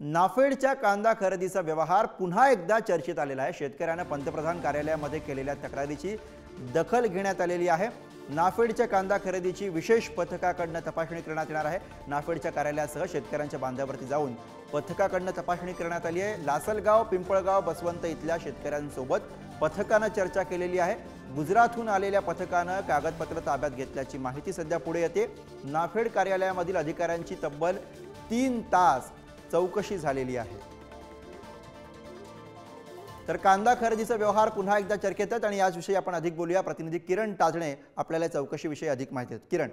नाफेडच्या कांदा खरेदीचा व्यवहार पुन्हा एकदा चर्चेत आलेला आहे। शेतकऱ्यांना पंतप्रधान कार्यालयामध्ये केलेल्या तक्रारीची दखल घेण्यात आलेली आहे। नाफेडच्या कांदा खरेदीची विशेष पथकाकडून तपासणी करण्यात येणार आहे। नाफेडच्या कार्यालयासह शेतकऱ्यांच्या बांधावरती जाऊन पथकाकडून तपासणी करण्यात आली आहे। लासलगाव, पिंपळगाव, बसवंत इथल्या शेतकऱ्यांसोबत पथकाने चर्चा केलेली आहे। गुजरातहून आलेल्या पथकाने कागदपत्र ताब्यात घेतल्याची माहिती सध्या पुढे येते। नाफेड कार्यालयामधील अधिकाऱ्यांची तब्बल 3 तास चौकशी झालेली आहे। तर कांदा खरेदीचा व्यवहार पुन्हा एकदा चर्चेत आहे आणि याच विषयी आपण अधिक बोलूया। प्रतिनिधी किरण ताजणे आपल्याला चौकशीविषयी अधिक माहिती देतात। किरण,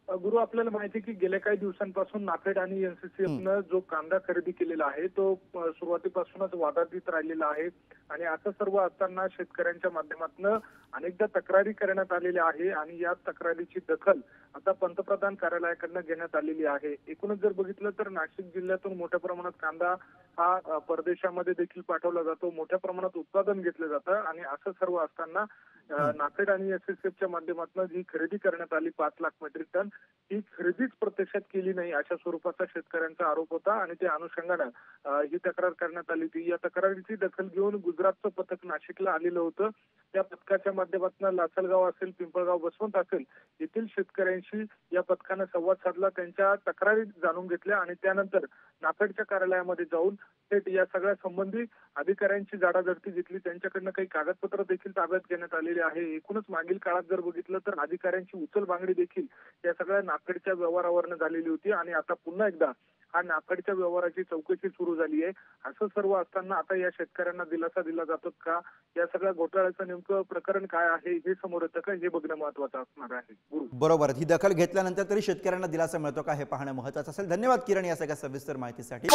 गुरु, आपल्याला माहिती की गेल्या काही दिवसांपासून नाफेड आणि एनसीसीएफनं जो कांदा खरेदी केलेला आहे तो सुरुवातीपासूनच वादातीत राहिलेला आहे आणि असं सर्व असताना शेतकऱ्यांच्या माध्यमातून अनेकदा तक्रारी करण्यात आलेल्या आहे आणि या तक्रारीची दखल आता पंतप्रधान कार्यालयाकडून घेण्यात आलेली आहे। एकूणच जर बघितलं तर नाशिक जिल्ह्यातून मोठ्या प्रमाणात कांदा हा परदेशामध्ये देखील पाठवला जातो, मोठ्या प्रमाणात उत्पादन घेतलं जातं आणि असं सर्व असताना नाफेड आणि एसएसएफच्या माध्यमातून जी खरेदी करण्यात आली 5 लाख मेट्रिक टन ही खरेदीच प्रत्यक्षात केली नाही अशा स्वरूपाचा शेतकऱ्यांचा आरोप होता आणि त्या अनुषंगाने ही तक्रार करण्यात आली होती। या तक्रारीची दखल घेऊन गुजरातचं पथक नाशिकला आलेलं होतं। त्या पथकाच्या माध्यमातून लासलगाव असेल, पिंपळगाव, बसवंत असेल येथील शेतकऱ्यांशी या पथकाने संवाद साधला, त्यांच्या तक्रारी जाणून घेतल्या आणि त्यानंतर नाफेडच्या कार्यालयामध्ये जाऊन थेट या सगळ्या संबंधी अधिकाऱ्यांची जाडाजडती घेतली। त्यांच्याकडनं काही कागदपत्र देखील ताब्यात घेण्यात आलेले आहे। एकूणच मागील काळात जर बघितलं तर अधिकाऱ्यांची उचलबांगडी देखील या सगळ्या नाफेडच्या व्यवहारावरनं झालेली होती आणि आता पुन्हा एकदा हा नाफेडच्या व्यवहाराची चौकशी सुरू झाली आहे। असं सर्व असताना आता या शेतकऱ्यांना दिलासा दिला जातो का, या सगळ्या घोटाळ्याचं नेमकं प्रकरण काय आहे हे समोर येतं का, हे बघणं महत्त्वाचं असणार आहे। बरोबर, ही दखल घेतल्यानंतर तरी शेतकऱ्यांना दिलासा मिळतो का हे पाहणं महत्त्वाचं असेल। धन्यवाद किरण या सगळ्या सविस्तर माहितीसाठी।